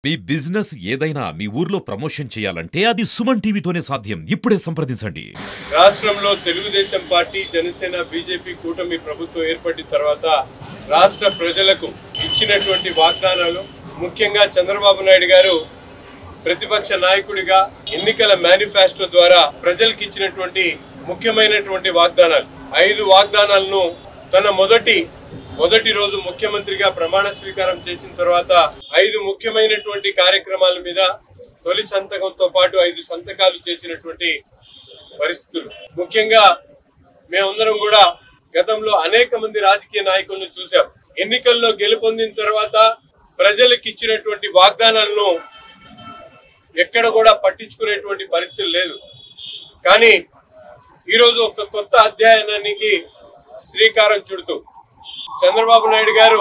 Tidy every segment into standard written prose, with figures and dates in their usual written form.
మీ business ఏదైనా మీ ఊర్లో promotion చేయాలంటే అది సుమన్ టీవీతోనే సాధ్యం. ఇప్పుడే సంప్రదించండి. రాష్ట్రంలో తెలుగుదేశం పార్టీ, జనసేన, బీజేపీ కూటమి ప్రభుత్వం ఏర్పడిన తర్వాత రాష్ట్ర ప్రజలకు ఇచ్చినటువంటి వాగ్దానాలు, ముఖ్యంగా చంద్రబాబు నాయుడు గారు ప్రతిపక్ష నాయకుడిగా ఎన్నికల మేనిఫెస్టో ద్వారా ప్రజలకు ఇచ్చినటువంటి ముఖ్యమైనటువంటి వాగ్దానాలు 5 వాగ్దానాలను తన మొదటి రోజు ముఖ్యమంత్రిగా ప్రమాణ స్వీకారం చేసిన తర్వాత 5 ముఖ్యమైనటువంటి కార్యక్రమాల మీద తొలి సంతకంతో పాటు 5 సంతకాలు చేసినటువంటి పరిస్థితులు. ముఖ్యంగా మేమందరం కూడా గతంలో అనేక మంది రాజకీయ నాయకులను చూసాం. ఎన్నికల్లో గెలుపొందిన తర్వాత ప్రజలకు ఇచ్చినటువంటి వాగ్దానాలను ఎక్కడ కూడా పట్టించుకునేటువంటి పరిస్థితి లేదు. కానీ ఈరోజు ఒక కొత్త అధ్యాయానికి శ్రీకారం చుడుతూ చంద్రబాబు నాయుడు గారు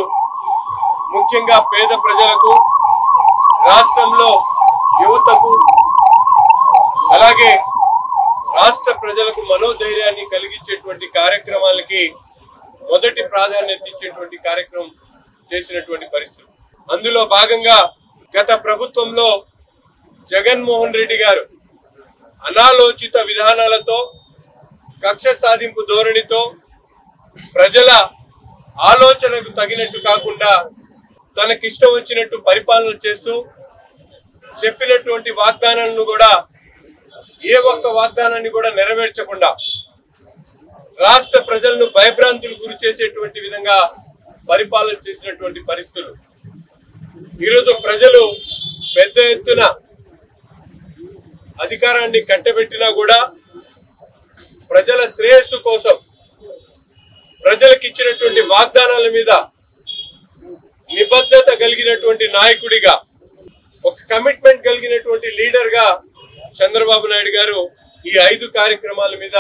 ముఖ్యంగా పేద ప్రజలకు, రాష్ట్రంలో యువతకు, అలాగే రాష్ట్ర ప్రజలకు మనోధైర్యాన్ని కలిగించేటువంటి కార్యక్రమాలకి మొదటి ప్రాధాన్యత ఇచ్చేటువంటి కార్యక్రమం చేసినటువంటి పరిస్థితి. అందులో భాగంగా గత ప్రభుత్వంలో జగన్మోహన్ రెడ్డి గారు అనాలోచిత విధానాలతో, కక్ష సాధింపు ధోరణితో, ప్రజల ఆలోచనకు తగినట్టు కాకుండా తనకిష్టం వచ్చినట్టు పరిపాలన చేస్తూ చెప్పినటువంటి వాగ్దానాలను కూడా ఏ ఒక్క వాగ్దానాన్ని కూడా నెరవేర్చకుండా రాష్ట్ర ప్రజలను భయభ్రాంతులు గురి చేసేటువంటి విధంగా పరిపాలన చేసినటువంటి పరిస్థితులు. ఈరోజు ప్రజలు పెద్ద ఎత్తున అధికారాన్ని కట్టబెట్టినా కూడా ప్రజల శ్రేయస్సు కోసం ప్రజలకు ఇచ్చినటువంటి వాగ్దానాల మీద నిబద్ధత కలిగినటువంటి నాయకుడిగా, ఒక కమిట్మెంట్ కలిగినటువంటి లీడర్ గా చంద్రబాబు నాయుడు గారు ఈ 5 కార్యక్రమాల మీద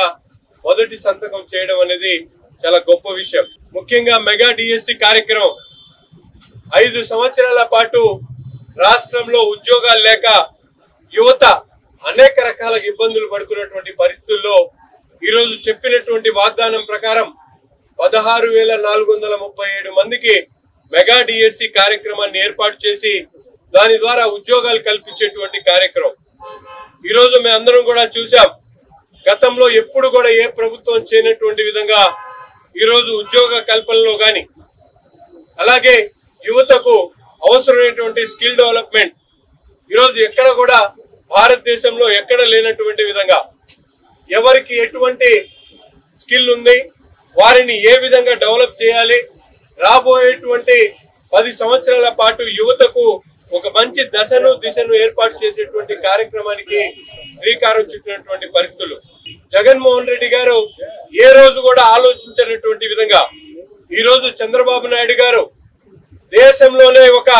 మొదటి సంతకం చేయడం అనేది చాలా గొప్ప విషయం. ముఖ్యంగా మెగా డిఎస్సి కార్యక్రమం 5 సంవత్సరాల పాటు రాష్ట్రంలో ఉద్యోగాలు లేక యువత అనేక రకాల ఇబ్బందులు పడుతున్నటువంటి పరిస్థితుల్లో ఈరోజు చెప్పినటువంటి వాగ్దానం ప్రకారం 16,437 మందికి మెగా డిఎస్సి కార్యక్రమాన్ని ఏర్పాటు చేసి దాని ద్వారా ఉద్యోగాలు కల్పించేటువంటి కార్యక్రమం. ఈరోజు మేమందరం కూడా చూసాం, గతంలో ఎప్పుడు కూడా ఏ ప్రభుత్వం చేయనటువంటి విధంగా ఈరోజు ఉద్యోగ కల్పనలో గాని, అలాగే యువతకు అవసరమైనటువంటి స్కిల్ డెవలప్మెంట్ ఈరోజు ఎక్కడ కూడా భారతదేశంలో ఎక్కడ లేనటువంటి విధంగా ఎవరికి ఎటువంటి స్కిల్ ఉంది, వారిని ఏ విధంగా డెవలప్ చేయాలి, రాబోయేటువంటి 10 సంవత్సరాల పాటు యువతకు ఒక మంచి దిశను ఏర్పాటు చేసేటువంటి కార్యక్రమానికి శ్రీకారం చుట్టినటువంటి పరిస్థితులు. జగన్మోహన్ రెడ్డి గారు ఏ రోజు కూడా ఆలోచించినటువంటి విధంగా ఈరోజు చంద్రబాబు నాయుడు గారు దేశంలోనే ఒక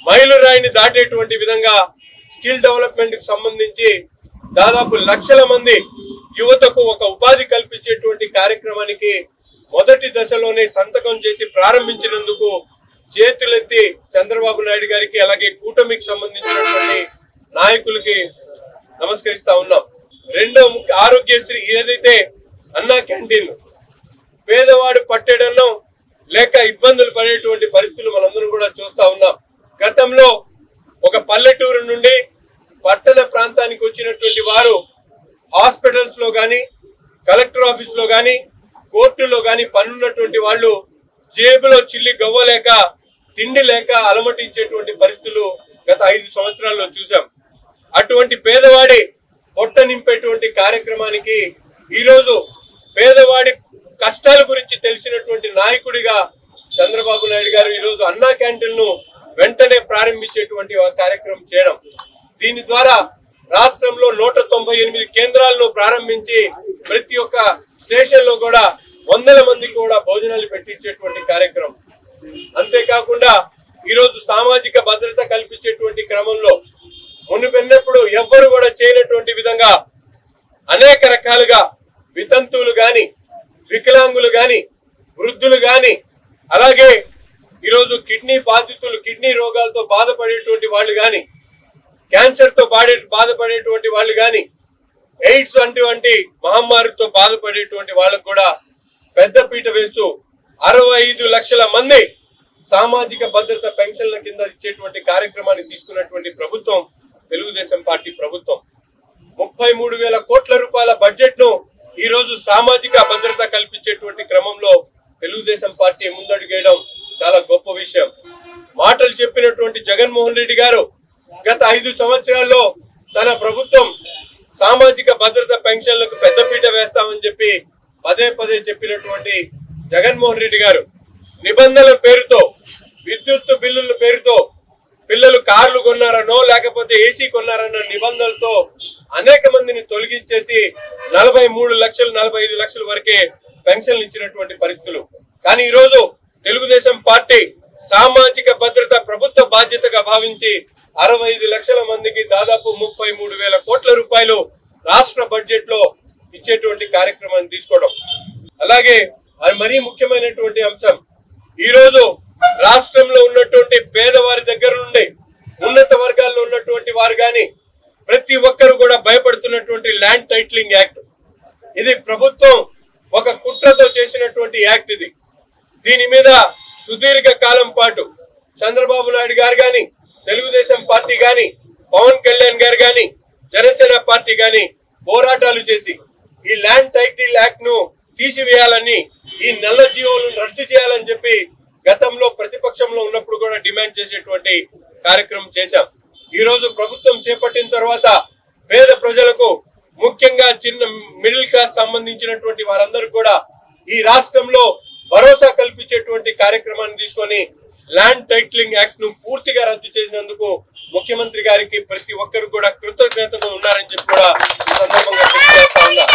మైలురాయిని దాటేటువంటి విధంగా స్కిల్ డెవలప్మెంట్ కు సంబంధించి దాదాపు లక్షల మంది యువతకు ఒక ఉపాధి కల్పించేటువంటి కార్యక్రమానికి మొదటి దశలోనే సంతకం చేసి ప్రారంభించినందుకు చేతులెత్తి చంద్రబాబు నాయుడు గారికి, అలాగే కూటమికి సంబంధించినటువంటి నాయకులకి నమస్కరిస్తా ఉన్నాం. రెండో ఆరోగ్యశ్రీ, ఏదైతే అన్నా క్యాంటీన్, పేదవాడు పట్టేడన్నం లేక ఇబ్బందులు పడేటువంటి పరిస్థితులు మనందరం కూడా చూస్తా ఉన్నాం. గతంలో ఒక పల్లెటూరు నుండి పట్టణ ప్రాంతానికి వచ్చినటువంటి వారు హాస్పిటల్స్ లో గాని, కలెక్టర్ ఆఫీస్ లో గాని, కోర్టులో గాని పనున్నటువంటి వాళ్ళు జేబులో చిల్లి గవ్వలేక, తిండి లేక అలమటించేటువంటి పరిస్థితులు గత 5 సంవత్సరాల్లో చూసాం. అటువంటి పేదవాడి పొట్ట నింపేటువంటి కార్యక్రమానికి ఈరోజు పేదవాడి కష్టాల గురించి తెలిసినటువంటి నాయకుడిగా చంద్రబాబు నాయుడు గారు ఈరోజు అన్నా క్యాంటీన్ ను వెంటనే ప్రారంభించేటువంటి కార్యక్రమం చేయడం, దీని ద్వారా రాష్ట్రంలో 198 కేంద్రాలను ప్రారంభించి ప్రతి ఒక్క స్టేషన్ లో కూడా వందల మందికి కూడా భోజనాలు పెట్టించేటువంటి కార్యక్రమం. అంతేకాకుండా ఈరోజు సామాజిక భద్రత కల్పించేటువంటి క్రమంలో మునుపెన్నప్పుడు ఎవ్వరు కూడా చేయనటువంటి విధంగా అనేక రకాలుగా వితంతువులు గాని, వికలాంగులు గాని, వృద్ధులు గాని, అలాగే ఈరోజు కిడ్నీ బాధితులు, కిడ్నీ రోగాలతో బాధపడేటువంటి వాళ్ళు గాని, క్యాన్సర్ తో బాధపడేటువంటి వాళ్ళు గాని, ఎయిడ్స్ అటువంటి మహమ్మారితో బాధపడేటువంటి వాళ్ళకు కూడా పెద్దపీట వేస్తూ 65 లక్షల మంది సామాజిక భద్రత పెన్షన్ల కింద ఇచ్చేటువంటి కార్యక్రమాన్ని తీసుకున్నటువంటి ప్రభుత్వం తెలుగుదేశం పార్టీ ప్రభుత్వం. 33,000 కోట్ల రూపాయల బడ్జెట్ ను ఈ రోజు సామాజిక భద్రత కల్పించేటువంటి క్రమంలో తెలుగుదేశం పార్టీ ముందడుగేయడం చాలా గొప్ప విషయం. మాటలు చెప్పినటువంటి జగన్మోహన్ రెడ్డి గారు గత 5 సంవత్సరాల్లో తన ప్రభుత్వం సామాజిక భద్రత పెన్షన్లకు పెద్దపీట వేస్తామని చెప్పి పదే పదే చెప్పినటువంటి జగన్మోహన్ రెడ్డి గారు నిబంధనల పేరుతో, విద్యుత్ బిల్లుల పేరుతో పిల్లలు కార్లు కొన్నారనో లేకపోతే ఏసీ కొన్నారన్న నిబంధనలతో అనేక మందిని తొలగించేసి 43 లక్షలు 45 లక్షల వరకే పెన్షన్లు ఇచ్చినటువంటి పరిస్థితులు. కానీ ఈ రోజు తెలుగుదేశం పార్టీ సామాజిక భద్రత ప్రభుత్వ బాధ్యతగా భావించి 65 లక్షల మందికి దాదాపు 33,000 కోట్ల రూపాయలు రాష్ట్ర బడ్జెట్ లో ఇచ్చేటువంటి కార్యక్రమాన్ని తీసుకోవడం. అలాగే అది మరీ ముఖ్యమైనటువంటి అంశం, ఈ రోజు రాష్ట్రంలో ఉన్నటువంటి పేదవారి దగ్గర నుండి ఉన్నత వర్గాల్లో ఉన్నటువంటి వారు గాని ప్రతి ఒక్కరు కూడా భయపడుతున్నటువంటి ల్యాండ్ టైటిలింగ్ యాక్ట్. ఇది ప్రభుత్వం ఒక కుట్రతో చేసినటువంటి యాక్ట్. దీని మీద సుదీర్ఘ కాలం పాటు చంద్రబాబు నాయుడు గారు గాని, తెలుగుదేశం పార్టీ గాని, పవన్ కళ్యాణ్ గారు గాని, జనసేన పార్టీ గాని పోరాటాలు చేసి ఈ ల్యాండ్ టైటిల్ యాక్ట్ ను తీసివేయాలని, ఈ నల్ల జీవోలను రద్దు చేయాలని చెప్పి గతంలో ప్రతిపక్షంలో ఉన్నప్పుడు కూడా డిమాండ్ చేసేటువంటి కార్యక్రమం చేశాం. ఈ రోజు ప్రభుత్వం చేపట్టిన తర్వాత పేద ప్రజలకు, ముఖ్యంగా చిన్న మిడిల్ క్లాస్ సంబంధించినటువంటి వారందరూ కూడా ఈ రాష్ట్రంలో భరోసా కల్పించేటువంటి కార్యక్రమాన్ని తీసుకొని ల్యాండ్ టైటిలింగ్ యాక్ట్ ను పూర్తిగా రద్దు చేసినందుకు ముఖ్యమంత్రి గారికి ప్రతి ఒక్కరు కూడా కృతజ్ఞతగా ఉన్నారని చెప్పి కూడా ఈ సందర్భంగా తెలియజేస్తా ఉన్నా.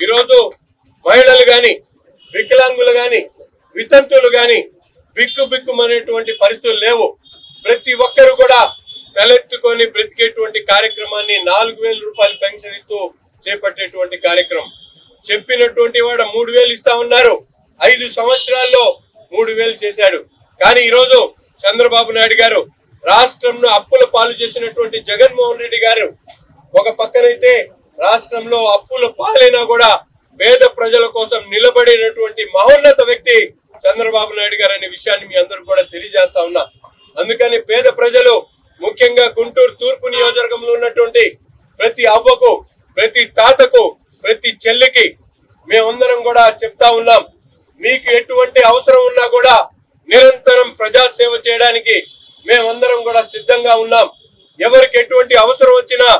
ఈరోజు మహిళలు గాని, వికలాంగులు గాని, వితంతువులు గాని బిక్కుమనేటువంటి పరిస్థితులు లేవు. ప్రతి ఒక్కరు కూడా తలెత్తుకొని బ్రతికేటువంటి కార్యక్రమాన్ని 4,000 రూపాయలు పెన్షన్ ఇస్తూ చేపట్టేటువంటి కార్యక్రమం. చెప్పినటువంటి వాడు 3,000 ఇస్తా ఉన్నారు, 5 సంవత్సరాల్లో 3,000 చేశాడు. కానీ ఈ రోజు చంద్రబాబు నాయుడు గారు, రాష్ట్రంలో అప్పుల పాలు చేసినటువంటి జగన్మోహన్ రెడ్డి గారు ఒక పక్కనైతే రాష్ట్రంలో అప్పుల పాలైనా కూడా పేద ప్రజల కోసం నిలబడినటువంటి మహోన్నత వ్యక్తి చంద్రబాబు నాయుడు గారు అనే విషయాన్ని మీ అందరూ కూడా తెలియజేస్తా ఉన్నా. అందుకని పేద ప్రజలు, ముఖ్యంగా గుంటూరు తూర్పు నియోజకవర్గంలో ఉన్నటువంటి ప్రతి అవ్వకు, ప్రతి తాతకు, ప్రతి చెల్లికి మేమందరం కూడా చెప్తా ఉన్నాం, మీకు ఎటువంటి అవసరం ఉన్నా కూడా నిరంతరం ప్రజాసేవ చేయడానికి మేమందరం కూడా సిద్ధంగా ఉన్నాం. ఎవరికి ఎటువంటి అవసరం వచ్చినా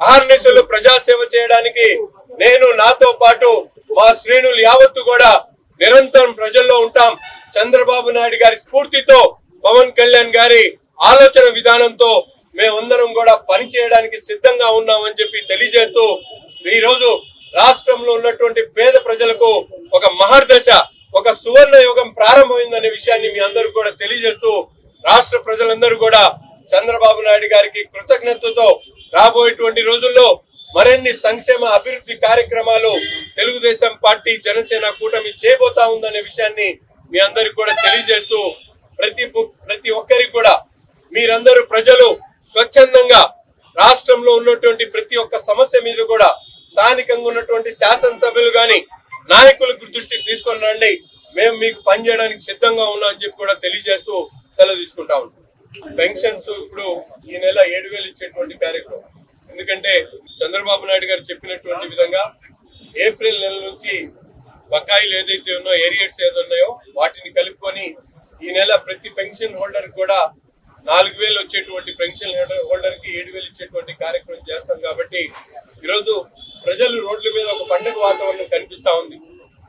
ఆర్నిసలు ప్రజాసేవ చేయడానికి నేను, నాతో పాటు మా శ్రేణులు యావత్తు కూడా నిరంతరం ప్రజల్లో ఉంటాం. చంద్రబాబు నాయుడు గారి స్ఫూర్తితో, పవన్ కళ్యాణ్ గారి ఆలోచన విధానంతో మేమందరం కూడా పనిచేయడానికి సిద్ధంగా ఉన్నామని చెప్పి తెలియజేస్తూ ఈ రోజు రాష్ట్రంలో ఉన్నటువంటి పేద ప్రజలకు ఒక మహర్దశ, ఒక సువర్ణ యుగం ప్రారంభమైందనే విషయాన్ని మీ అందరూ కూడా తెలియజేస్తూ రాష్ట్ర ప్రజలందరూ కూడా చంద్రబాబు నాయుడు గారికి కృతజ్ఞతతో రాబోయేటువంటి రోజుల్లో మరిన్ని సంక్షేమ అభివృద్ధి కార్యక్రమాలు తెలుగుదేశం పార్టీ, జనసేన కూటమి చేయబోతా ఉందనే విషయాన్ని మీ అందరికి కూడా తెలియజేస్తూ ప్రతి ఒక్కరికి కూడా మీరందరూ ప్రజలు స్వచ్ఛందంగా రాష్ట్రంలో ఉన్నటువంటి ప్రతి ఒక్క సమస్య మీద కూడా స్థానికంగా ఉన్నటువంటి శాసనసభ్యులు గాని, నాయకుల దృష్టికి తీసుకొని రండి, మేము మీకు పనిచేయడానికి సిద్ధంగా ఉన్నామని చెప్పి కూడా తెలియజేస్తూ సెలవు తీసుకుంటా ఉంటాం. పెన్షన్స్ ఇప్పుడు ఈ నెల 7,000 ఇచ్చేటువంటి కార్యక్రమం. ఎందుకంటే చంద్రబాబు నాయుడు గారు చెప్పినటువంటి విధంగా ఏప్రిల్ నెల నుంచి బకాయిలు ఏదైతే ఉన్నాయో, ఏరియర్స్ ఏదున్నాయో వాటిని కలుపుకొని ఈ నెల ప్రతి పెన్షన్ హోల్డర్ కూడా 4,000 వచ్చేటువంటి పెన్షన్ హోల్డర్ కి 7,000 ఇచ్చేటువంటి కార్యక్రమం చేస్తాం. కాబట్టి ఈరోజు ప్రజలు రోడ్ల మీద ఒక పండుగ వాతావరణం కనిపిస్తా ఉంది.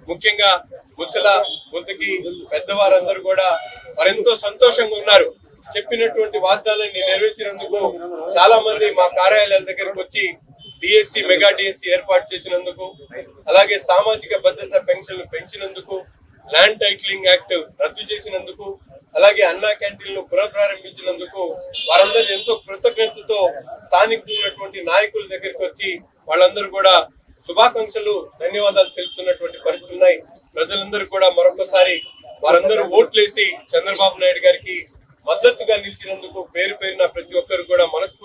ముఖ్యంగా ముసల ముందుకి పెద్దవారందరూ కూడా మరెంతో సంతోషంగా ఉన్నారు. చెప్పినటువంటి వాగ్దానాన్ని నెరవేర్చినందుకు చాలా మంది మా కార్యాలయాల దగ్గరకు వచ్చి డిఎస్సి, మెగా డిఎస్సి ఏర్పాటు చేసినందుకు, అలాగే సామాజిక భద్రత పెన్షన్లు పెంచినందుకు, ల్యాండ్ టైటిలింగ్ యాక్ట్ రద్దు చేసినందుకు, అలాగే అన్నా క్యాంటీన్లు పునఃప్రారంభించినందుకు వారందరూ ఎంతో కృతజ్ఞతతో స్థానికున్నటువంటి నాయకుల దగ్గరికి వచ్చి వాళ్ళందరూ కూడా శుభాకాంక్షలు, ధన్యవాదాలు తెలుపుతున్నటువంటి పరిస్థితులు ఉన్నాయి. ప్రజలందరూ కూడా మరొకసారి వారందరూ ఓట్లేసి చంద్రబాబు నాయుడు గారికి మద్దతుగా నిలిచినందుకు పేరు పేరున ప్రతి ఒక్కరు కూడా మనసు